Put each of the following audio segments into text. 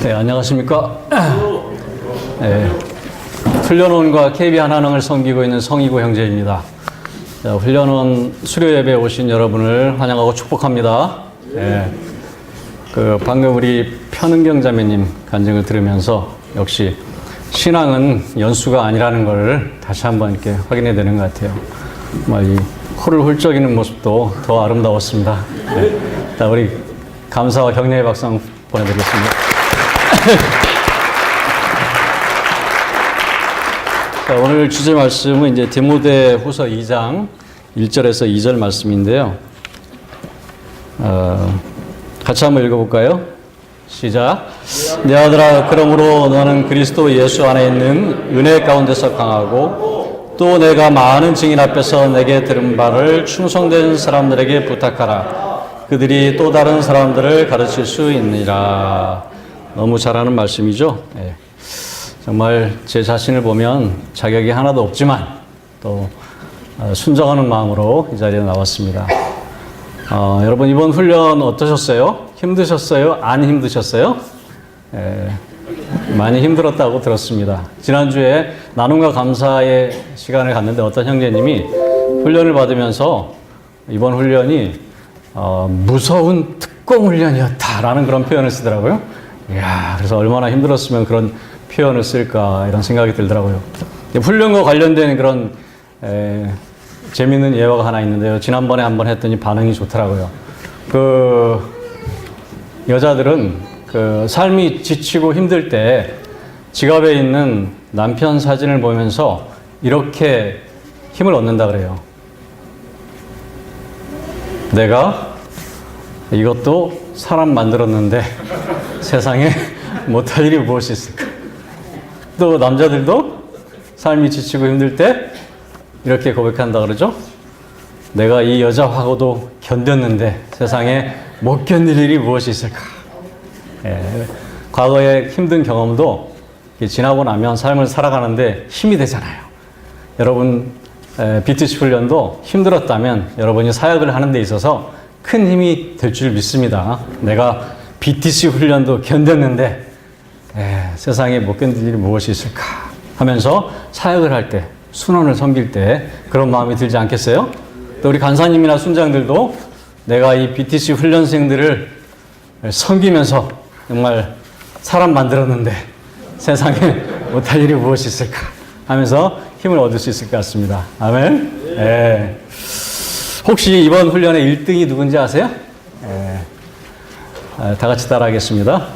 네, 안녕하십니까. 네, 훈련원과 KB 하나능을 섬기고 있는 성희고 형제입니다. 자, 훈련원 수료예배에 오신 여러분을 환영하고 축복합니다. 네, 방금 우리 편은경 자매님 간증을 들으면서 역시 신앙은 연수가 아니라는 걸 다시 한번 이렇게 확인해야 되는 것 같아요. 정말 이 코를 훌쩍이는 모습도 더 아름다웠습니다. 네, 자, 우리 감사와 격려의 박수 보내드리겠습니다. 자, 오늘 주제 말씀은 이제 디모데후서 2장 1절에서 2절 말씀인데요. 같이 한번 읽어볼까요? 시작. 내 아들아, 그러므로 너는 그리스도 예수 안에 있는 은혜 가운데서 강하고 또 내가 많은 증인 앞에서 내게 들은 바를 충성된 사람들에게 부탁하라. 그들이 또 다른 사람들을 가르칠 수 있느니라. 너무 잘하는 말씀이죠. 네. 정말 제 자신을 보면 자격이 하나도 없지만 또 순종하는 마음으로 이 자리에 나왔습니다. 여러분 이번 훈련 어떠셨어요? 힘드셨어요? 안 힘드셨어요? 많이 힘들었다고 들었습니다. 지난주에 나눔과 감사의 시간을 갔는데 어떤 형제님이 훈련을 받으면서 이번 훈련이 무서운 특공 훈련이었다라는 그런 표현을 쓰더라고요. 이야, 그래서 얼마나 힘들었으면 그런 표현을 쓸까 이런 생각이 들더라고요. 훈련과 관련된 그런 재미있는 예화가 하나 있는데요. 지난번에 한번 했더니 반응이 좋더라고요. 여자들은 삶이 지치고 힘들 때 지갑에 있는 남편 사진을 보면서 이렇게 힘을 얻는다 그래요. 내가 이것도 사람 만들었는데 세상에 못할 일이 무엇이 있을까? 또 남자들도 삶이 지치고 힘들 때 이렇게 고백한다 그러죠? 내가 이 여자하고도 견뎠는데 세상에 못 견딜 일이 무엇이 있을까? 과거의 힘든 경험도 지나고 나면 삶을 살아가는데 힘이 되잖아요. 여러분 BTC 훈련도 힘들었다면 여러분이 사역을 하는 데 있어서 큰 힘이 될 줄 믿습니다. 내가 BTC 훈련도 견뎠는데 세상에 못 견딜 일이 무엇이 있을까 하면서 사역을 할 때, 순원을 섬길 때 그런 마음이 들지 않겠어요? 또 우리 간사님이나 순장들도 내가 이 BTC 훈련생들을 섬기면서 정말 사람 만들었는데 세상에 못할 일이 무엇이 있을까 하면서 힘을 얻을 수 있을 것 같습니다. 아멘. 네. 혹시 이번 훈련의 1등이 누군지 아세요? 다 같이 따라하겠습니다.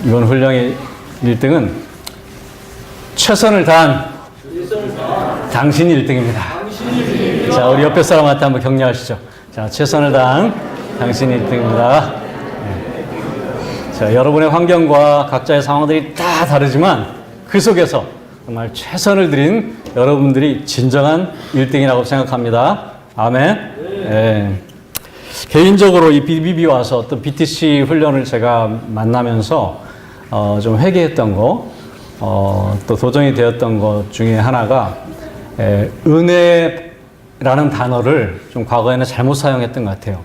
이번 훈련의 1등은 최선을 다한 당신이 1등입니다. 자, 우리 옆에 사람한테 한번 격려하시죠. 자, 최선을 다한 당신이 1등입니다. 자, 여러분의 환경과 각자의 상황들이 다 다르지만 그 속에서 정말 최선을 들인 여러분들이 진정한 1등이라고 생각합니다. 아멘. 개인적으로 이 BBB 와서 또 BTC 훈련을 제가 만나면서 좀 회개했던 거, 또 도전이 되었던 것 중에 하나가 은혜라는 단어를 좀 과거에는 잘못 사용했던 것 같아요.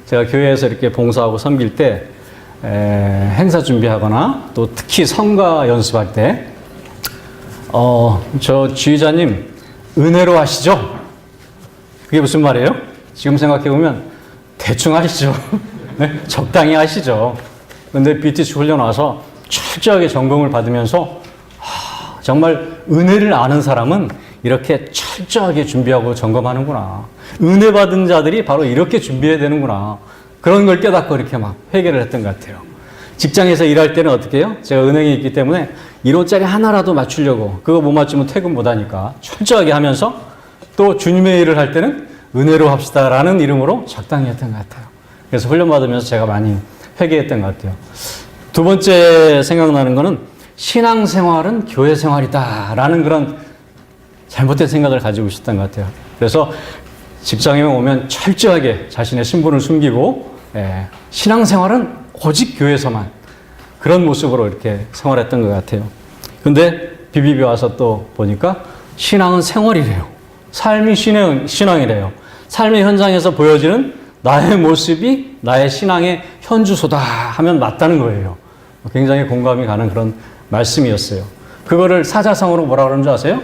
제가 교회에서 이렇게 봉사하고 섬길 때 행사 준비하거나 또 특히 성가 연습할 때 저 지휘자님 은혜로 하시죠? 그게 무슨 말이에요? 지금 생각해보면 대충 하시죠. 네? 적당히 하시죠. 근데 BTC 훈련 와서 철저하게 점검을 받으면서 정말 은혜를 아는 사람은 이렇게 철저하게 준비하고 점검하는구나. 은혜 받은 자들이 바로 이렇게 준비해야 되는구나. 그런 걸 깨닫고 이렇게 막 회개를 했던 것 같아요. 직장에서 일할 때는 어떻게 해요? 제가 은행에 있기 때문에 1호짜리 하나라도 맞추려고 그거 못 맞추면 퇴근 못 하니까 철저하게 하면서 또 주님의 일을 할 때는 은혜로 합시다라는 이름으로 적당히 했던 것 같아요. 그래서 훈련 받으면서 제가 많이 회개했던 것 같아요. 두 번째 생각나는 거는 신앙생활은 교회 생활이다라는 그런 잘못된 생각을 가지고 있었던 것 같아요. 그래서 직장에 오면 철저하게 자신의 신분을 숨기고 신앙생활은 오직 교회에서만 그런 모습으로 이렇게 생활했던 것 같아요. 근데 BBB 와서 또 보니까 신앙은 생활이래요. 삶이 신앙이래요. 삶의 현장에서 보여지는 나의 모습이 나의 신앙의 현주소다 하면 맞다는 거예요. 굉장히 공감이 가는 그런 말씀이었어요. 그거를 사자성어로 뭐라 그러는 줄 아세요?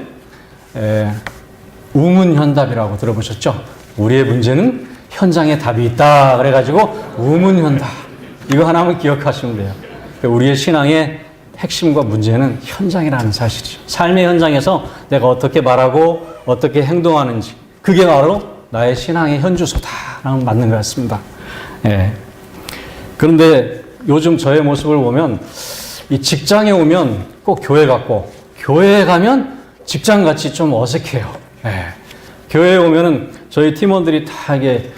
우문현답이라고 들어보셨죠? 우리의 문제는 현장에 답이 있다. 그래가지고 우문현답. 이거 하나만 기억하시면 돼요. 우리의 신앙의 핵심과 문제는 현장이라는 사실이죠. 삶의 현장에서 내가 어떻게 말하고 어떻게 행동하는지, 그게 바로 나의 신앙의 현주소다라는 맞는 것 같습니다. 예. 그런데 요즘 저의 모습을 보면 이 직장에 오면 꼭 교회 같고, 교회에 가면 직장 같이 좀 어색해요. 예. 교회에 오면은 저희 팀원들이 다 이게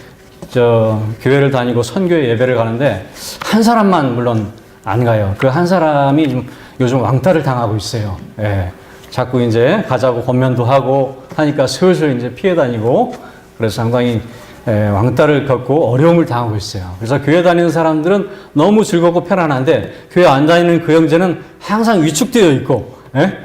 교회를 다니고 선교회 예배를 가는데 한 사람만 물론 안 가요. 그 한 사람이 좀 요즘 왕따를 당하고 있어요. 예. 자꾸 이제 가자고 권면도 하고 하니까 슬슬 이제 피해 다니고, 그래서 상당히 왕따를 겪고 어려움을 당하고 있어요. 그래서 교회 다니는 사람들은 너무 즐겁고 편안한데 교회 안 다니는 그 형제는 항상 위축되어 있고,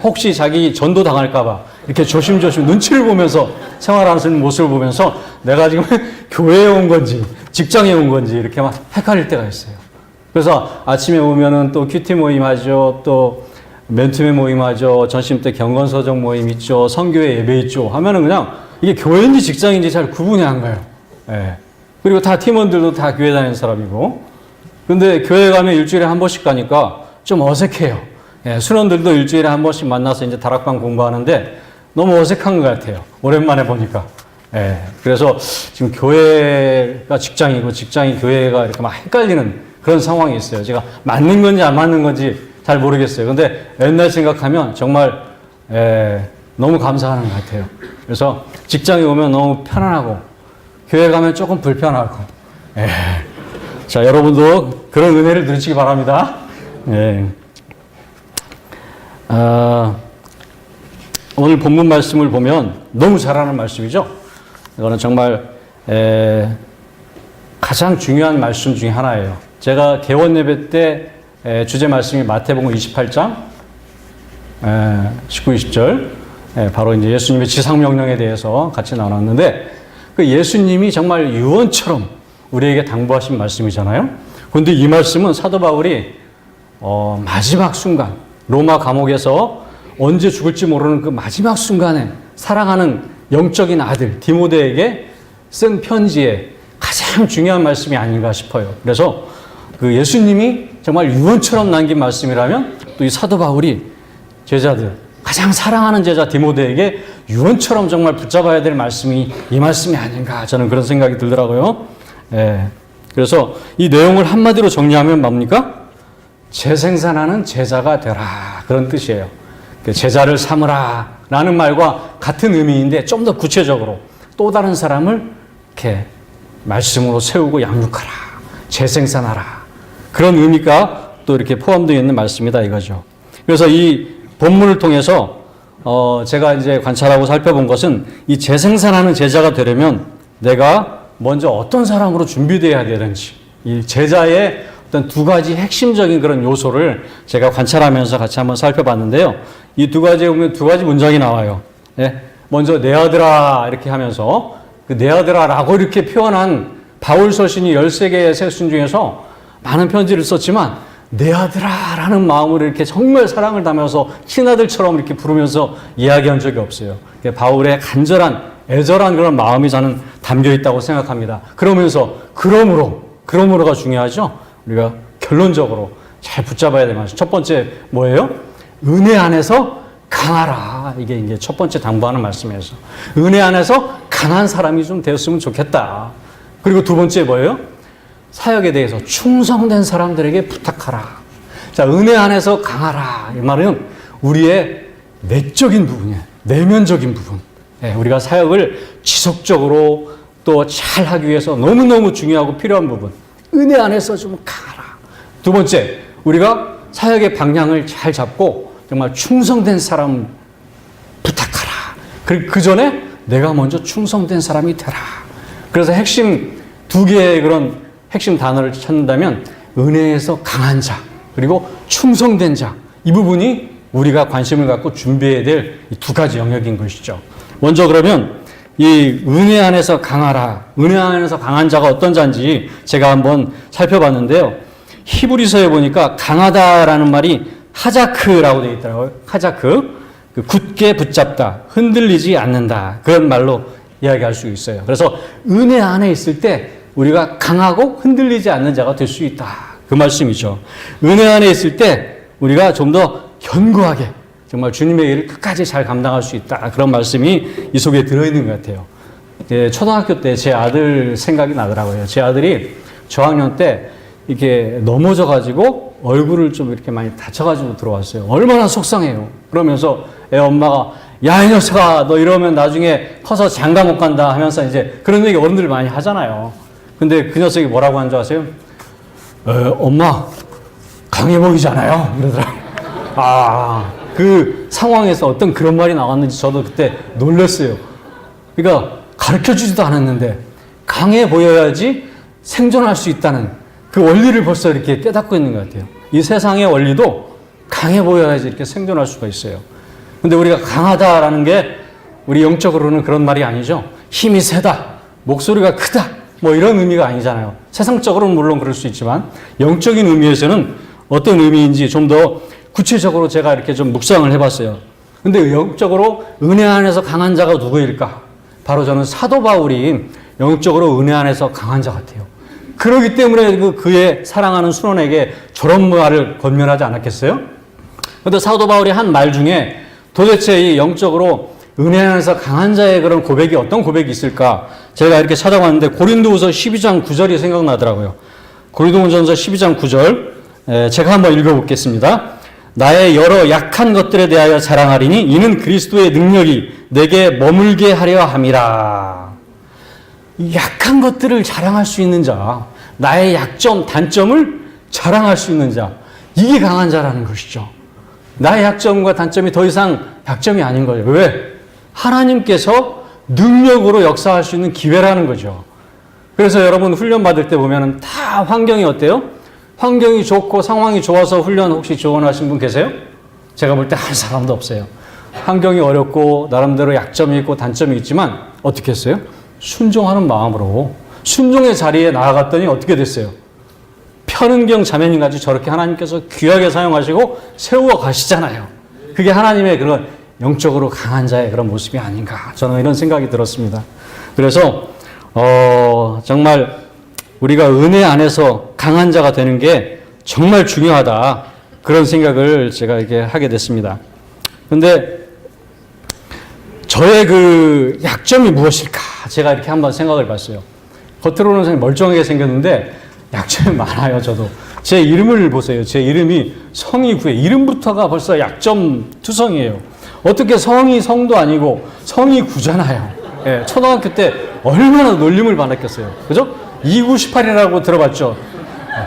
혹시 자기 전도 당할까봐 이렇게 조심조심 눈치를 보면서 생활하는 모습을 보면서 내가 지금 교회에 온 건지 직장에 온 건지 이렇게 막 헷갈릴 때가 있어요. 그래서 아침에 오면은 또 큐티 모임 하죠, 또 맨투맨 모임 하죠, 점심 때 경건서적 모임 있죠, 선교회 예배 있죠 하면은 그냥 이게 교회인지 직장인지 잘 구분이 안 가요. 예. 그리고 다 팀원들도 다 교회 다니는 사람이고, 근데 교회 가면 일주일에 한 번씩 가니까 좀 어색해요. 예. 순원들도 일주일에 한 번씩 만나서 이제 다락방 공부하는데 너무 어색한 것 같아요. 오랜만에 보니까. 예. 그래서 지금 교회가 직장이고 직장이 교회가 이렇게 막 헷갈리는 그런 상황이 있어요. 제가 맞는 건지 안 맞는 건지 잘 모르겠어요. 근데 옛날 생각하면 정말 너무 감사하는 것 같아요. 그래서 직장에 오면 너무 편안하고 교회 가면 조금 불편하고. 자, 여러분도 그런 은혜를 누리시기 바랍니다. 오늘 본문 말씀을 보면 너무 잘하는 말씀이죠. 이거는 정말 가장 중요한 말씀 중에 하나예요. 제가 개원 예배 때 주제 말씀이 마태복음 28장 19, 20절 바로 이제 예수님의 지상명령에 대해서 같이 나눴는데, 그 예수님이 정말 유언처럼 우리에게 당부하신 말씀이잖아요. 그런데 이 말씀은 사도 바울이 마지막 순간 로마 감옥에서 언제 죽을지 모르는 그 마지막 순간에 사랑하는 영적인 아들 디모데에게 쓴 편지에 가장 중요한 말씀이 아닌가 싶어요. 그래서 그 예수님이 정말 유언처럼 남긴 말씀이라면 또 이 사도 바울이 제자들, 가장 사랑하는 제자 디모데에게 유언처럼 정말 붙잡아야 될 말씀이 이 말씀이 아닌가, 저는 그런 생각이 들더라고요. 그래서 이 내용을 한마디로 정리하면 뭡니까? 재생산하는 제자가 되라, 그런 뜻이에요. 제자를 삼으라 라는 말과 같은 의미인데 좀 더 구체적으로 또 다른 사람을 이렇게 말씀으로 세우고 양육하라, 재생산하라, 그런 의미가 또 이렇게 포함되어 있는 말씀이다 이거죠. 그래서 이 본문을 통해서 제가 이제 관찰하고 살펴본 것은 이 재생산하는 제자가 되려면 내가 먼저 어떤 사람으로 준비되어야 되는지, 이 제자의 어떤 두 가지 핵심적인 그런 요소를 제가 관찰하면서 같이 한번 살펴봤는데요. 이 두 가지에 보면 두 가지 문장이 나와요. 먼저 내 아들아 이렇게 하면서 그 내 아들아라고 이렇게 표현한 바울 서신이 13개의 서신 중에서 많은 편지를 썼지만 내 아들아라는 마음으로 이렇게 정말 사랑을 담아서 친아들처럼 이렇게 부르면서 이야기한 적이 없어요. 바울의 간절한 애절한 그런 마음이 저는 담겨 있다고 생각합니다. 그러면서 그러므로가 중요하죠. 우리가 결론적으로 잘 붙잡아야 될 말씀. 첫 번째 뭐예요? 은혜 안에서 강하라. 이게 이제 첫 번째 당부하는 말씀이어서 은혜 안에서 강한 사람이 좀 되었으면 좋겠다. 그리고 두 번째 뭐예요? 사역에 대해서 충성된 사람들에게 부탁하라. 자, 은혜 안에서 강하라. 이 말은 우리의 내적인 부분이에요. 내면적인 부분. 우리가 사역을 지속적으로 또 잘하기 위해서 너무너무 중요하고 필요한 부분. 은혜 안에서 좀 강하라. 두 번째, 우리가 사역의 방향을 잘 잡고 정말 충성된 사람 부탁하라. 그리고 그 전에 내가 먼저 충성된 사람이 되라. 그래서 핵심 두 개의 그런 핵심 단어를 찾는다면 은혜에서 강한 자, 그리고 충성된 자, 이 부분이 우리가 관심을 갖고 준비해야 될 이 두 가지 영역인 것이죠. 먼저 그러면 이 은혜 안에서 강하라, 은혜 안에서 강한 자가 어떤 자인지 제가 한번 살펴봤는데요. 히브리서에 보니까 강하다라는 말이 하자크라고 되어 있더라고요. 하자크. 굳게 붙잡다, 흔들리지 않는다. 그런 말로 이야기할 수 있어요. 그래서 은혜 안에 있을 때 우리가 강하고 흔들리지 않는 자가 될 수 있다. 그 말씀이죠. 은혜 안에 있을 때 우리가 좀 더 견고하게 정말 주님의 일을 끝까지 잘 감당할 수 있다. 그런 말씀이 이 속에 들어있는 것 같아요. 예, 초등학교 때 제 아들 생각이 나더라고요. 제 아들이 저학년 때 이렇게 넘어져가지고 얼굴을 좀 이렇게 많이 다쳐가지고 들어왔어요. 얼마나 속상해요. 그러면서 애 엄마가 야, 이 녀석아, 너 이러면 나중에 커서 장가 못 간다 하면서 이제 그런 얘기 어른들 많이 하잖아요. 근데 그 녀석이 뭐라고 하는 줄 아세요? 엄마, 강해 보이잖아요. 이러더라고요. 그 상황에서 어떤 그런 말이 나왔는지 저도 그때 놀랐어요. 그러니까 가르쳐 주지도 않았는데 강해 보여야지 생존할 수 있다는 그 원리를 벌써 이렇게 깨닫고 있는 것 같아요. 이 세상의 원리도 강해 보여야지 이렇게 생존할 수가 있어요. 근데 우리가 강하다라는 게 우리 영적으로는 그런 말이 아니죠. 힘이 세다, 목소리가 크다, 뭐 이런 의미가 아니잖아요. 세상적으로는 물론 그럴 수 있지만 영적인 의미에서는 어떤 의미인지 좀 더 구체적으로 제가 이렇게 좀 묵상을 해봤어요. 근데 영적으로 은혜 안에서 강한 자가 누구일까? 바로 저는 사도 바울이 영적으로 은혜 안에서 강한 자 같아요. 그렇기 때문에 그의 사랑하는 순원에게 저런 말을 권면하지 않았겠어요? 그런데 사도 바울이 한 말 중에 도대체 이 영적으로 은혜 안에서 강한 자의 그런 고백이 어떤 고백이 있을까? 제가 이렇게 찾아봤는데 고린도후서 12장 9절이 생각나더라고요. 고린도전서 12장 9절 제가 한번 읽어보겠습니다. 나의 여러 약한 것들에 대하여 자랑하리니 이는 그리스도의 능력이 내게 머물게 하려 함이라. 약한 것들을 자랑할 수 있는 자, 나의 약점, 단점을 자랑할 수 있는 자, 이게 강한 자라는 것이죠. 나의 약점과 단점이 더 이상 약점이 아닌 거예요. 왜? 하나님께서 능력으로 역사할 수 있는 기회라는 거죠. 그래서 여러분 훈련 받을 때 보면 다 환경이 어때요? 환경이 좋고 상황이 좋아서 훈련 혹시 지원하신 분 계세요? 제가 볼 때 한 사람도 없어요. 환경이 어렵고 나름대로 약점이 있고 단점이 있지만 어떻게 했어요? 순종하는 마음으로 순종의 자리에 나아갔더니 어떻게 됐어요? 편은경 자매님같이 저렇게 하나님께서 귀하게 사용하시고 세워 가시잖아요. 그게 하나님의 그런 영적으로 강한 자의 그런 모습이 아닌가, 저는 이런 생각이 들었습니다. 그래서 정말 우리가 은혜 안에서 강한 자가 되는 게 정말 중요하다, 그런 생각을 제가 이렇게 하게 됐습니다. 그런데 저의 그 약점이 무엇일까, 제가 이렇게 한번 생각을 봤어요. 겉으로는 멀쩡하게 생겼는데 약점이 많아요. 저도 제 이름을 보세요. 제 이름이 성이구예요. 이름부터가 벌써 약점 투성이에요. 어떻게 성이 성도 아니고 성이구잖아요. 예, 초등학교 때 얼마나 놀림을 받았겠어요. 그죠? 2918이라고 들어봤죠?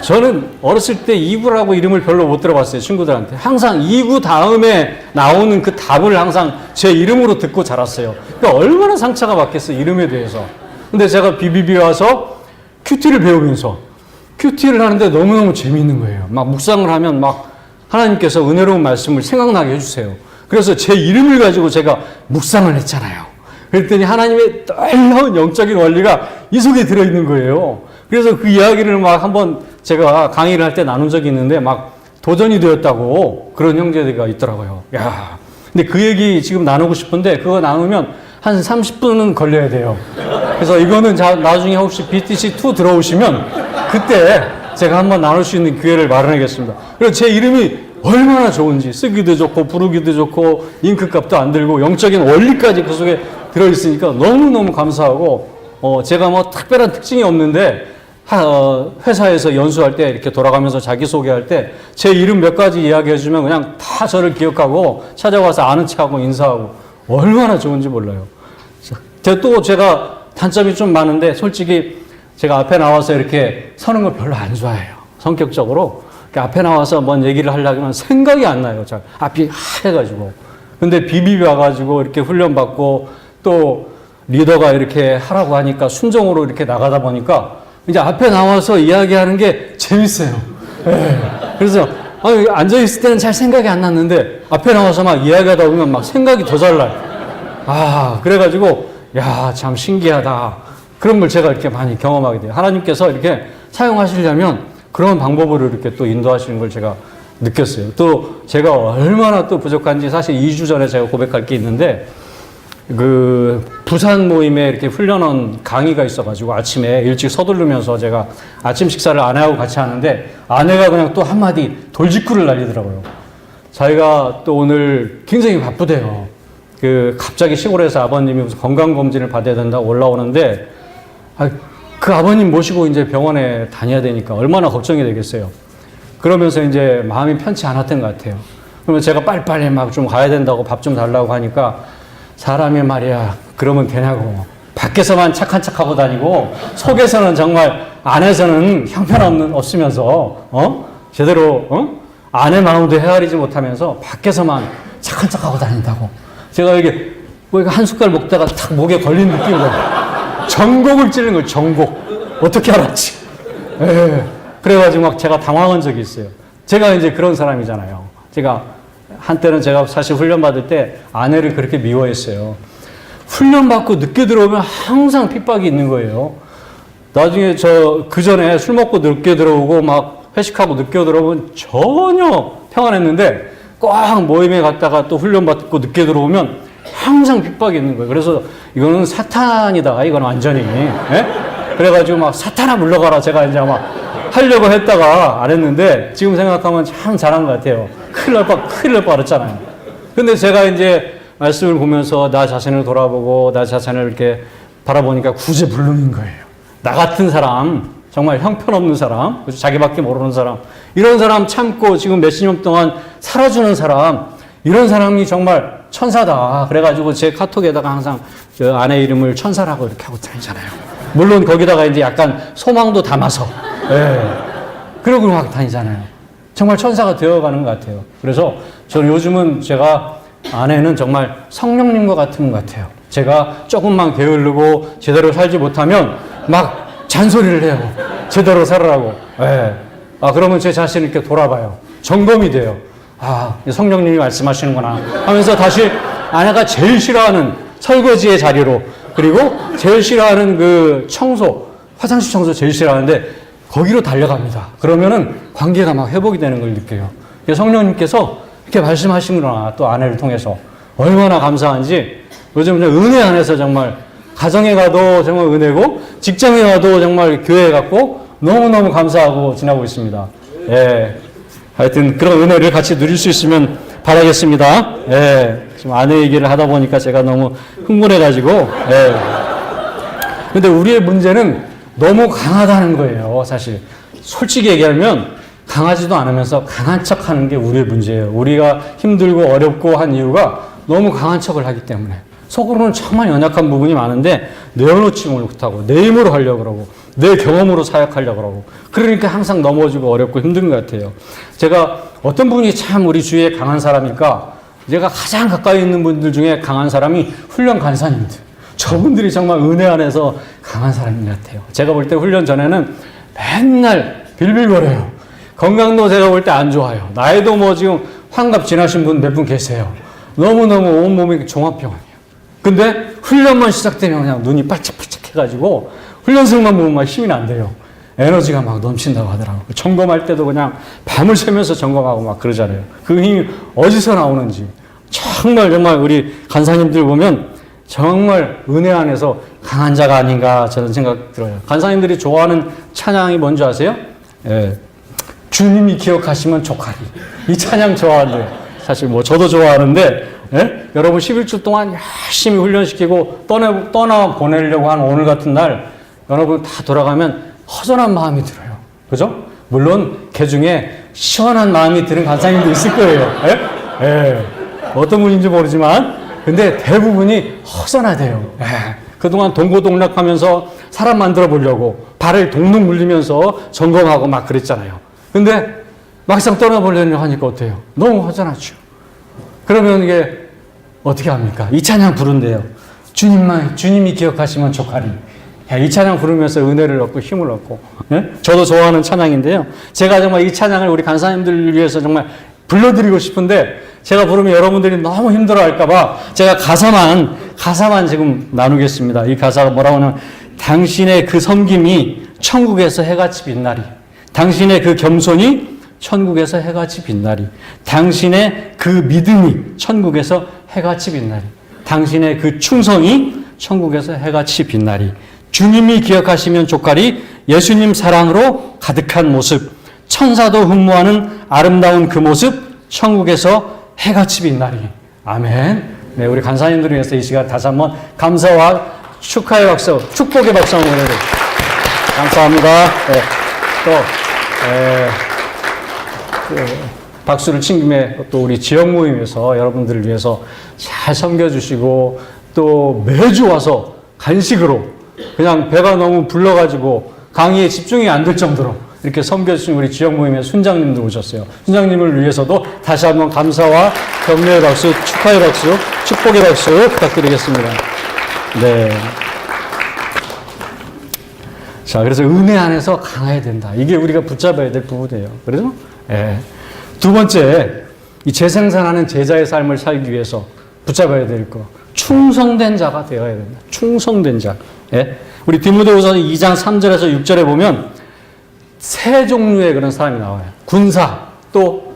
저는 어렸을 때 2구라고 이름을 별로 못 들어봤어요. 친구들한테. 항상 2구 다음에 나오는 그 답을 항상 제 이름으로 듣고 자랐어요. 그러니까 얼마나 상처가 받겠어요. 이름에 대해서. 근데 제가 비비비 와서 큐티를 배우면서 큐티를 하는데 너무너무 재미있는 거예요. 막 묵상을 하면 막 하나님께서 은혜로운 말씀을 생각나게 해주세요. 그래서 제 이름을 가지고 제가 묵상을 했잖아요. 그랬더니 하나님의 놀라운 영적인 원리가 이 속에 들어있는 거예요. 그래서 그 이야기를 막 한번 제가 강의를 할 때 나눈 적이 있는데 막 도전이 되었다고 그런 형제가 있더라고요. 야, 근데 그 얘기 지금 나누고 싶은데 그거 나누면 한 30분은 걸려야 돼요. 그래서 이거는 나중에 혹시 BTC2 들어오시면 그때 제가 한번 나눌 수 있는 기회를 마련하겠습니다. 그리고 제 이름이 얼마나 좋은지, 쓰기도 좋고 부르기도 좋고 잉크값도 안 들고 영적인 원리까지 그 속에 들어있으니까 너무너무 감사하고, 제가 뭐 특별한 특징이 없는데 회사에서 연수할 때 이렇게 돌아가면서 자기소개할 때 제 이름 몇 가지 이야기해주면 그냥 다 저를 기억하고 찾아와서 아는 척하고 인사하고 얼마나 좋은지 몰라요. 또 제가 단점이 좀 많은데 솔직히 제가 앞에 나와서 이렇게 서는 걸 별로 안 좋아해요. 성격적으로. 앞에 나와서 뭔 얘기를 하려면 생각이 안 나요. 잘 앞이 하얘가지고. 근데 비비비 와가지고 이렇게 훈련받고 또 리더가 이렇게 하라고 하니까 순종으로 이렇게 나가다 보니까 이제 앞에 나와서 이야기하는 게 재밌어요. 네. 그래서 앉아있을 때는 잘 생각이 안 났는데 앞에 나와서 막 이야기하다 보면 막 생각이 더 잘 나요. 그래가지고 야, 참 신기하다. 그런 걸 제가 이렇게 많이 경험하게 돼요. 하나님께서 이렇게 사용하시려면 그런 방법으로 이렇게 또 인도하시는 걸 제가 느꼈어요. 또 제가 얼마나 또 부족한지 사실 2주 전에 제가 고백할 게 있는데 그 부산 모임에 이렇게 훈련원 강의가 있어가지고 아침에 일찍 서두르면서 제가 아침 식사를 아내하고 같이 하는데 아내가 그냥 또 한마디 돌직구를 날리더라고요. 자기가 또 오늘 굉장히 바쁘대요. 그 갑자기 시골에서 아버님이 무슨 건강검진을 받아야 된다고 올라오는데 그 아버님 모시고 이제 병원에 다녀야 되니까 얼마나 걱정이 되겠어요. 그러면서 이제 마음이 편치 않았던 것 같아요. 그러면 제가 빨리빨리 막 좀 가야 된다고 밥 좀 달라고 하니까 사람이 말이야 그러면 되냐고. 밖에서만 착한 척하고 다니고 속에서는 정말 안에서는 형편 없으면서 제대로 아내 마음도 헤아리지 못하면서 밖에서만 착한 척하고 다닌다고. 제가 이게 뭐 한 숟갈 먹다가 탁 목에 걸린 느낌으로 전곡을 찌르는 거예요. 전곡. 어떻게 알았지? 예. 그래가지고 막 제가 당황한 적이 있어요. 제가 이제 그런 사람이잖아요. 한때는 제가 사실 훈련 받을 때 아내를 그렇게 미워했어요. 훈련 받고 늦게 들어오면 항상 핍박이 있는 거예요. 나중에 그 전에 술 먹고 늦게 들어오고 막 회식하고 늦게 들어오면 전혀 평안했는데 꼭 모임에 갔다가 또 훈련 받고 늦게 들어오면 항상 핍박이 있는 거예요. 그래서 이거는 사탄이다. 이건 완전히. 예? 그래가지고 막 사탄아 물러가라. 제가 이제 막 하려고 했다가 안 했는데 지금 생각하면 참 잘한 것 같아요. 큰일 날 뻔했잖아요. 근데 제가 이제 말씀을 보면서 나 자신을 돌아보고 나 자신을 이렇게 바라보니까 구제불능인 거예요. 나 같은 사람, 정말 형편없는 사람, 자기밖에 모르는 사람, 이런 사람 참고 지금 몇십 년 동안 살아주는 사람, 이런 사람이 정말 천사다. 그래가지고 제 카톡에다가 항상 저 아내 이름을 천사라고 이렇게 하고 다니잖아요. 물론 거기다가 이제 약간 소망도 담아서. 예. 그러고 막 다니잖아요. 정말 천사가 되어가는 것 같아요. 그래서 저는 요즘은 제가 아내는 정말 성령님과 같은 것 같아요. 제가 조금만 게으르고 제대로 살지 못하면 막 잔소리를 해요. 제대로 살아라고. 예. 그러면 제 자신을 이렇게 돌아봐요. 점검이 돼요. 성령님이 말씀하시는구나 하면서 다시 아내가 제일 싫어하는 설거지의 자리로, 그리고 제일 싫어하는 그 화장실 청소 제일 싫어하는데 거기로 달려갑니다. 그러면은 관계가 막 회복이 되는 걸 느껴요. 성령님께서 이렇게 말씀하시는구나, 또 아내를 통해서. 얼마나 감사한지 요즘 은혜 안에서 정말 가정에 가도 정말 은혜고 직장에 가도 정말 교회에 갔고 너무너무 감사하고 지나고 있습니다. 예. 하여튼 그런 은혜를 같이 누릴 수 있으면 바라겠습니다. 예. 지금 아내 얘기를 하다 보니까 제가 너무 흥분해가지고. 예. 근데 우리의 문제는 너무 강하다는 거예요, 사실. 솔직히 얘기하면 강하지도 않으면서 강한 척 하는 게 우리의 문제예요. 우리가 힘들고 어렵고 한 이유가 너무 강한 척을 하기 때문에. 속으로는 정말 연약한 부분이 많은데 내어놓지 못하고 내 힘으로 하려고 그러고 내 경험으로 사역하려고 그러고 그러니까 항상 넘어지고 어렵고 힘든 것 같아요. 제가 어떤 분이 참 우리 주위에 강한 사람일까? 제가 가장 가까이 있는 분들 중에 강한 사람이 훈련 간사님들. 저분들이 정말 은혜 안에서 강한 사람인 것 같아요. 제가 볼 때 훈련 전에는 맨날 빌빌거려요. 건강도 제가 볼 때 안 좋아요. 나이도 뭐 지금 환갑 지나신 분 몇 분 계세요. 너무너무 온몸이 종합병원이에요. 근데 훈련만 시작되면 그냥 눈이 빨짝빨짝 해가지고 훈련생만 보면 막 힘이 난대요. 에너지가 막 넘친다고 하더라고요. 점검할 때도 그냥 밤을 새면서 점검하고 막 그러잖아요. 그 힘이 어디서 나오는지. 정말 우리 간사님들 보면 정말 은혜 안에서 강한 자가 아닌가 저는 생각 들어요. 간사님들이 좋아하는 찬양이 뭔지 아세요? 예. 주님이 기억하시면 족하리. 이 찬양 좋아하는데 사실 뭐 저도 좋아하는데 예? 여러분 11주 동안 열심히 훈련시키고 떠나 보내려고 하는 오늘 같은 날 여러분 다 돌아가면 허전한 마음이 들어요. 그죠? 물론 그 중에 시원한 마음이 드는 간사님도 있을 거예요. 예? 예. 어떤 분인지 모르지만 근데 대부분이 허전하대요. 예. 그동안 동고동락하면서 사람 만들어 보려고 발을 동동 물리면서 점검하고 막 그랬잖아요. 근데 막상 떠나보려고 하니까 어때요? 너무 허전하죠. 그러면 이게 어떻게 합니까? 이 찬양 부른대요. 주님이 기억하시면 족하리. 이 찬양 부르면서 은혜를 얻고 힘을 얻고. 예? 저도 좋아하는 찬양인데요. 제가 정말 이 찬양을 우리 간사님들을 위해서 정말 불러드리고 싶은데 제가 부르면 여러분들이 너무 힘들어 할까봐 제가 가사만 지금 나누겠습니다. 이 가사가 뭐라고 하면 당신의 그 섬김이 천국에서 해같이 빛나리. 당신의 그 겸손이 천국에서 해같이 빛나리. 당신의 그 믿음이 천국에서 해같이 빛나리. 당신의 그 충성이 천국에서 해같이 빛나리. 주님이 기억하시면 족하리. 예수님 사랑으로 가득한 모습, 천사도 흠모하는 아름다운 그 모습, 천국에서 해같이 빛나리. 아멘. 네, 우리 간사님들을 위해서 이 시간 다시 한번 감사와 축하의 박수, 축복의 박수 한번 보내드립니다. 감사합니다. 네, 박수를 친 김에 또 우리 지역 모임에서 여러분들을 위해서 잘 섬겨주시고 또 매주 와서 간식으로 그냥 배가 너무 불러가지고 강의에 집중이 안 될 정도로 이렇게 섬겨주신 우리 지역 모임의 순장님들 오셨어요. 순장님을 위해서도 다시 한번 감사와 격려의 박수, 축하의 박수, 축복의 박수 부탁드리겠습니다. 네. 자, 그래서 은혜 안에서 강해야 된다. 이게 우리가 붙잡아야 될 부분이에요. 그래서, 예. 두 번째, 이 재생산하는 제자의 삶을 살기 위해서 붙잡아야 될 거. 충성된 자가 되어야 된다. 충성된 자. 예. 우리 디모데후서 2장 3절에서 6절에 보면 세 종류의 그런 사람이 나와요. 군사, 또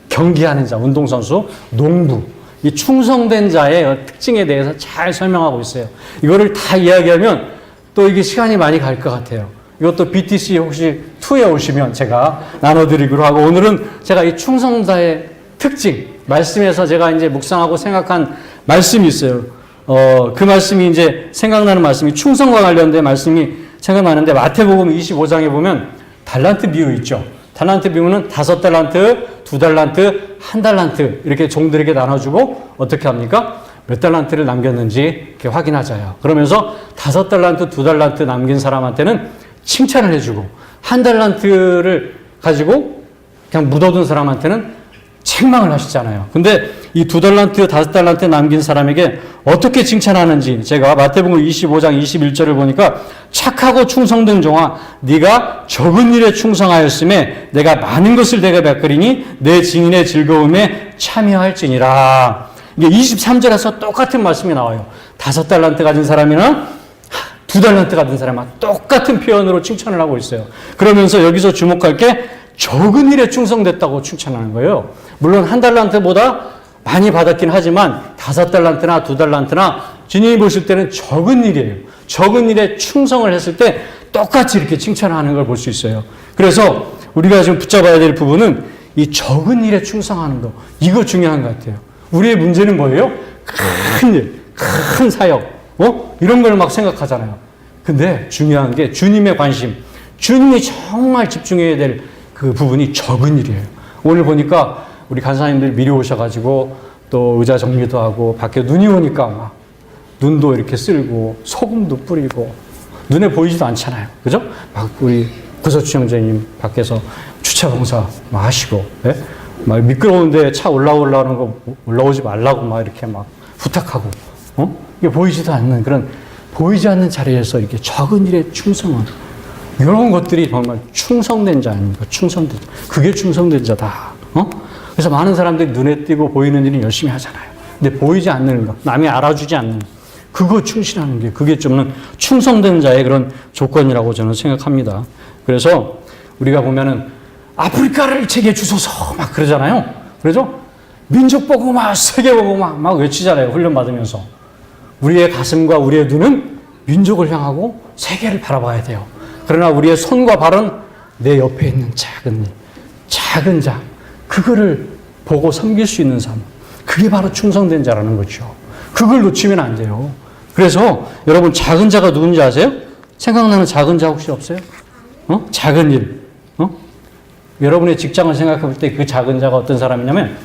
경기하는 자, 운동선수, 농부. 이 충성된 자의 특징에 대해서 잘 설명하고 있어요. 이거를 다 이야기하면 또 이게 시간이 많이 갈 것 같아요. 이것도 BTC 혹시 2에 오시면 제가 나눠드리기로 하고, 오늘은 제가 이 충성자의 특징, 말씀에서 제가 이제 묵상하고 생각한 말씀이 있어요. 그 말씀이 이제 생각나는 말씀이 충성과 관련된 말씀이 생각나는데, 마태복음 25장에 보면 달란트 비유 있죠. 달란트 비유는 5달란트, 2달란트, 1달란트 이렇게 종들에게 나눠주고 어떻게 합니까? 몇 달란트를 남겼는지 이렇게 확인하자요. 그러면서 5달란트, 2달란트 남긴 사람한테는 칭찬을 해주고 1달란트를 가지고 그냥 묻어둔 사람한테는 책망을 하시잖아요. 근데 이 2달란트, 5달란트 남긴 사람에게 어떻게 칭찬하는지 제가 마태복음 25장 21절을 보니까 착하고 충성된 종아, 네가 적은 일에 충성하였음에 내가 많은 것을 내가 베풀이니 내 증인의 즐거움에 참여할지니라. 이게 23절에서 똑같은 말씀이 나와요. 5달란트 가진 사람이나 2달란트 가진 사람과 똑같은 표현으로 칭찬을 하고 있어요. 그러면서 여기서 주목할 게 적은 일에 충성됐다고 칭찬하는 거예요. 물론 1달란트보다 많이 받았긴 하지만 5달란트나 2달란트나 주님이 보실 때는 적은 일이에요. 적은 일에 충성을 했을 때 똑같이 이렇게 칭찬하는 걸 볼 수 있어요. 그래서 우리가 지금 붙잡아야 될 부분은 이 적은 일에 충성하는 거, 이거 중요한 것 같아요. 우리의 문제는 뭐예요? 큰 일, 큰 사역, 이런 걸 막 생각하잖아요. 근데 중요한 게 주님의 관심, 주님이 정말 집중해야 될 그 부분이 적은 일이에요. 오늘 보니까 우리 간사님들 미리 오셔가지고 또 의자 정리도 하고 밖에 눈이 오니까 막 눈도 이렇게 쓸고 소금도 뿌리고 눈에 보이지도 않잖아요. 그죠? 막 우리 구서주청장님 밖에서 주차 봉사 막 하시고, 예? 막 미끄러운데 차 올라오려는 거 올라오지 말라고 막 이렇게 막 부탁하고, 이게 보이지도 않는 그런 보이지 않는 자리에서 이렇게 적은 일에 충성은 이런 것들이 정말 충성된 자 아닙니까? 충성된 자. 그게 충성된 자다. 그래서 많은 사람들이 눈에 띄고 보이는 일은 열심히 하잖아요. 근데 보이지 않는 것, 남이 알아주지 않는 그거 충실하는 게 그게 좀 충성된 자의 그런 조건이라고 저는 생각합니다. 그래서 우리가 보면은 아프리카를 제게 주소서 막 그러잖아요. 그래서 민족 보고 막 세계 보고 막 외치잖아요. 훈련 받으면서. 우리의 가슴과 우리의 눈은 민족을 향하고 세계를 바라봐야 돼요. 그러나 우리의 손과 발은 내 옆에 있는 작은 자, 그거를 보고 섬길 수 있는 삶. 그게 바로 충성된 자라는 거죠. 그걸 놓치면 안 돼요. 그래서 여러분 작은 자가 누군지 아세요? 생각나는 작은 자 혹시 없어요? 작은 일. 여러분의 직장을 생각해 볼 때 그 작은 자가 어떤 사람이냐면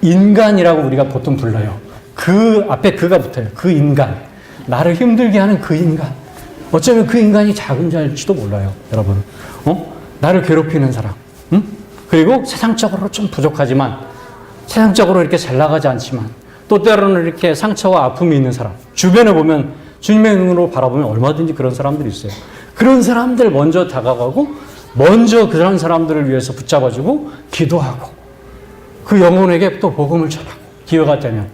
인간이라고 우리가 보통 불러요. 그 앞에 그가 붙어요. 그 인간. 나를 힘들게 하는 그 인간. 어쩌면 그 인간이 작은 자일지도 몰라요, 여러분. 나를 괴롭히는 사람. 그리고 세상적으로 좀 부족하지만, 세상적으로 이렇게 잘 나가지 않지만, 또 때로는 이렇게 상처와 아픔이 있는 사람. 주변에 보면, 주님의 눈으로 바라보면 얼마든지 그런 사람들이 있어요. 그런 사람들 먼저 다가가고, 먼저 그런 사람들을 위해서 붙잡아주고, 기도하고, 그 영혼에게 또 복음을 전하고, 기회가 되면.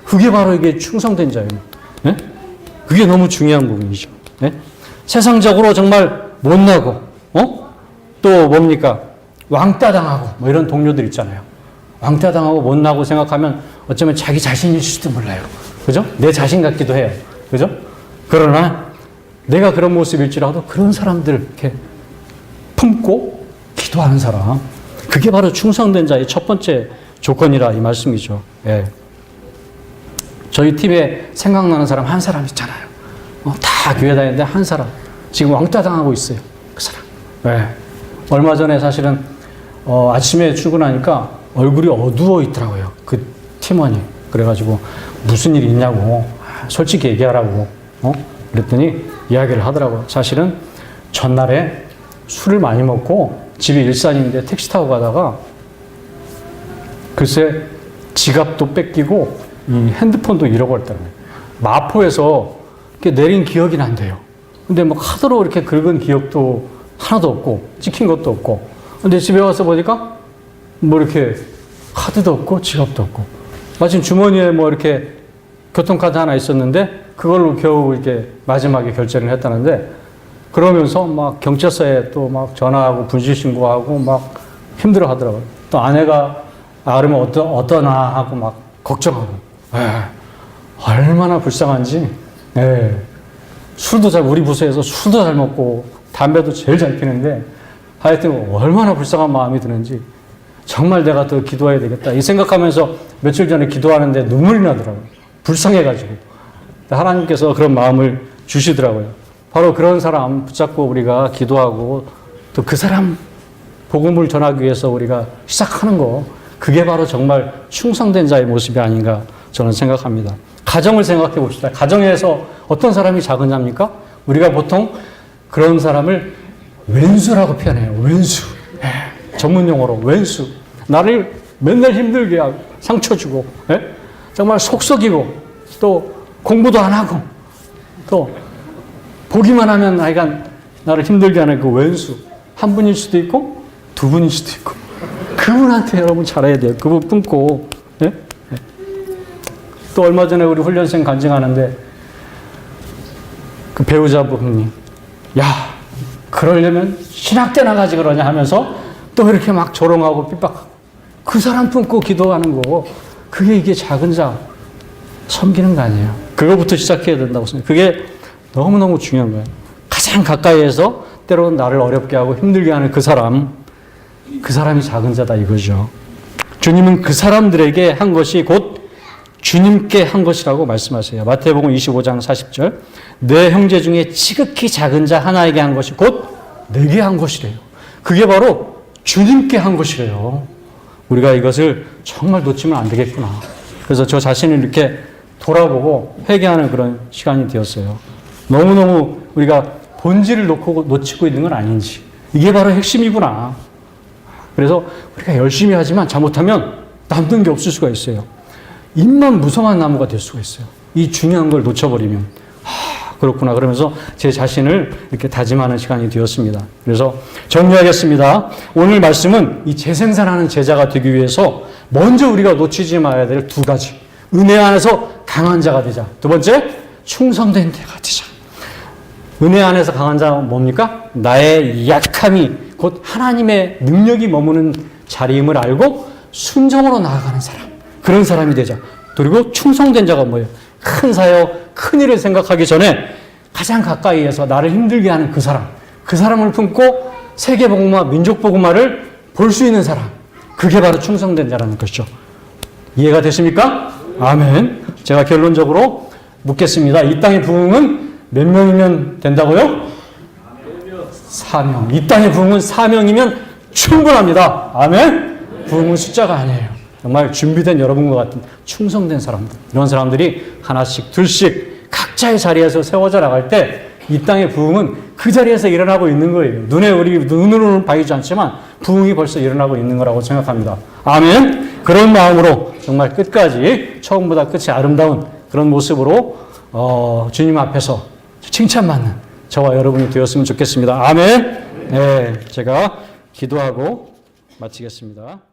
그게 바로 이게 충성된 자예요. 네? 그게 너무 중요한 부분이죠. 네? 세상적으로 정말 못나고, 또 뭡니까? 왕따 당하고 뭐 이런 동료들 있잖아요. 왕따 당하고 못나고 생각하면 어쩌면 자기 자신일지도 몰라요. 그죠? 내 자신 같기도 해요. 그죠? 그러나 내가 그런 모습일지라도 그런 사람들 이렇게 품고 기도하는 사람, 그게 바로 충성된 자의 첫 번째 조건이라 이 말씀이죠. 예. 저희 팀에 생각나는 사람 한 사람 있잖아요. 다 교회 다니는데 한 사람 지금 왕따 당하고 있어요. 그 사람. 예. 얼마 전에 사실은 아침에 출근하니까 얼굴이 어두워 있더라고요. 그 팀원이. 그래가지고 무슨 일이 있냐고 솔직히 얘기하라고 그랬더니 이야기를 하더라고요. 사실은 전날에 술을 많이 먹고 집이 일산인데 택시 타고 가다가 글쎄 지갑도 뺏기고 이 핸드폰도 잃어버렸다는 거예요. 마포에서 이렇게 내린 기억이 난대요. 근데 뭐 카드로 이렇게 긁은 기억도 하나도 없고 찍힌 것도 없고, 근데 집에 와서 보니까 뭐 이렇게 카드도 없고 지갑도 없고, 마침 주머니에 뭐 이렇게 교통카드 하나 있었는데 그걸로 겨우 이렇게 마지막에 결제를 했다는데, 그러면서 막 경찰서에 또 막 전화하고 분실신고하고 막 힘들어 하더라고요. 또 아내가 그러면 어떠나 하고 막 걱정하고. 얼마나 불쌍한지. 술도 우리 부서에서 술도 잘 먹고 담배도 제일 잘 피는데 하여튼 얼마나 불쌍한 마음이 드는지 정말 내가 더 기도해야 되겠다 이 생각하면서 며칠 전에 기도하는데 눈물이 나더라고요. 불쌍해가지고. 하나님께서 그런 마음을 주시더라고요. 바로 그런 사람 붙잡고 우리가 기도하고 또 그 사람 복음을 전하기 위해서 우리가 시작하는 거, 그게 바로 정말 충성된 자의 모습이 아닌가 저는 생각합니다. 가정을 생각해 봅시다. 가정에서 어떤 사람이 작은 자입니까? 우리가 보통 그런 사람을 왼수라고 표현해요. 왼수. 전문 용어로 왼수. 나를 맨날 힘들게 하고 상처 주고 정말 속썩이고 또 공부도 안 하고 또 보기만 하면 하여간 나를 힘들게 하는 그 왼수. 한 분일 수도 있고 두 분일 수도 있고, 그분한테 여러분 잘해야 돼요. 그분 품고. 또 얼마 전에 우리 훈련생 간증하는데 그 배우자분이 그러려면 신학 때 나가지 그러냐 하면서 또 이렇게 막 조롱하고 핍박하고, 그 사람 품고 기도하는 거, 그게 이게 작은 자 섬기는 거 아니에요. 그거부터 시작해야 된다고 생각해요. 그게 너무너무 중요한 거예요. 가장 가까이에서 때로는 나를 어렵게 하고 힘들게 하는 그 사람이 작은 자다 이거죠. 주님은 그 사람들에게 한 것이 곧 주님께 한 것이라고 말씀하세요. 마태복음 25장 40절. 내 형제 중에 지극히 작은 자 하나에게 한 것이 곧 내게 한 것이래요. 그게 바로 주님께 한 것이래요. 우리가 이것을 정말 놓치면 안 되겠구나. 그래서 저 자신을 이렇게 돌아보고 회개하는 그런 시간이 되었어요. 너무너무 우리가 본질을 놓치고 있는 건 아닌지, 이게 바로 핵심이구나. 그래서 우리가 열심히 하지만 잘못하면 남는 게 없을 수가 있어요. 잎만 무성한 나무가 될 수가 있어요. 이 중요한 걸 놓쳐버리면. 그렇구나. 그러면서 제 자신을 이렇게 다짐하는 시간이 되었습니다. 그래서 정리하겠습니다. 오늘 말씀은 이 재생산하는 제자가 되기 위해서 먼저 우리가 놓치지 말아야 될 두 가지. 은혜 안에서 강한 자가 되자. 두 번째, 충성된 자가 되자. 은혜 안에서 강한 자는 뭡니까? 나의 약함이 곧 하나님의 능력이 머무는 자리임을 알고 순종으로 나아가는 사람. 그런 사람이 되자. 그리고 충성된 자가 뭐예요? 큰 사역, 큰 일을 생각하기 전에 가장 가까이에서 나를 힘들게 하는 그 사람. 그 사람을 품고 세계복음화, 민족복음화를 볼 수 있는 사람. 그게 바로 충성된 자라는 것이죠. 이해가 되십니까? 아멘. 제가 결론적으로 묻겠습니다. 이 땅의 부흥은 몇 명이면 된다고요? 4명. 이 땅의 부흥은 4명이면 충분합니다. 아멘. 부흥은 숫자가 아니에요. 정말 준비된 여러분과 같은 충성된 사람들, 이런 사람들이 하나씩 둘씩 각자의 자리에서 세워져 나갈 때 이 땅의 부흥은 그 자리에서 일어나고 있는 거예요. 우리 눈으로는 보이지 않지만 부흥이 벌써 일어나고 있는 거라고 생각합니다. 아멘. 그런 마음으로 정말 끝까지 처음보다 끝이 아름다운 그런 모습으로 주님 앞에서 칭찬받는 저와 여러분이 되었으면 좋겠습니다. 아멘. 네, 제가 기도하고 마치겠습니다.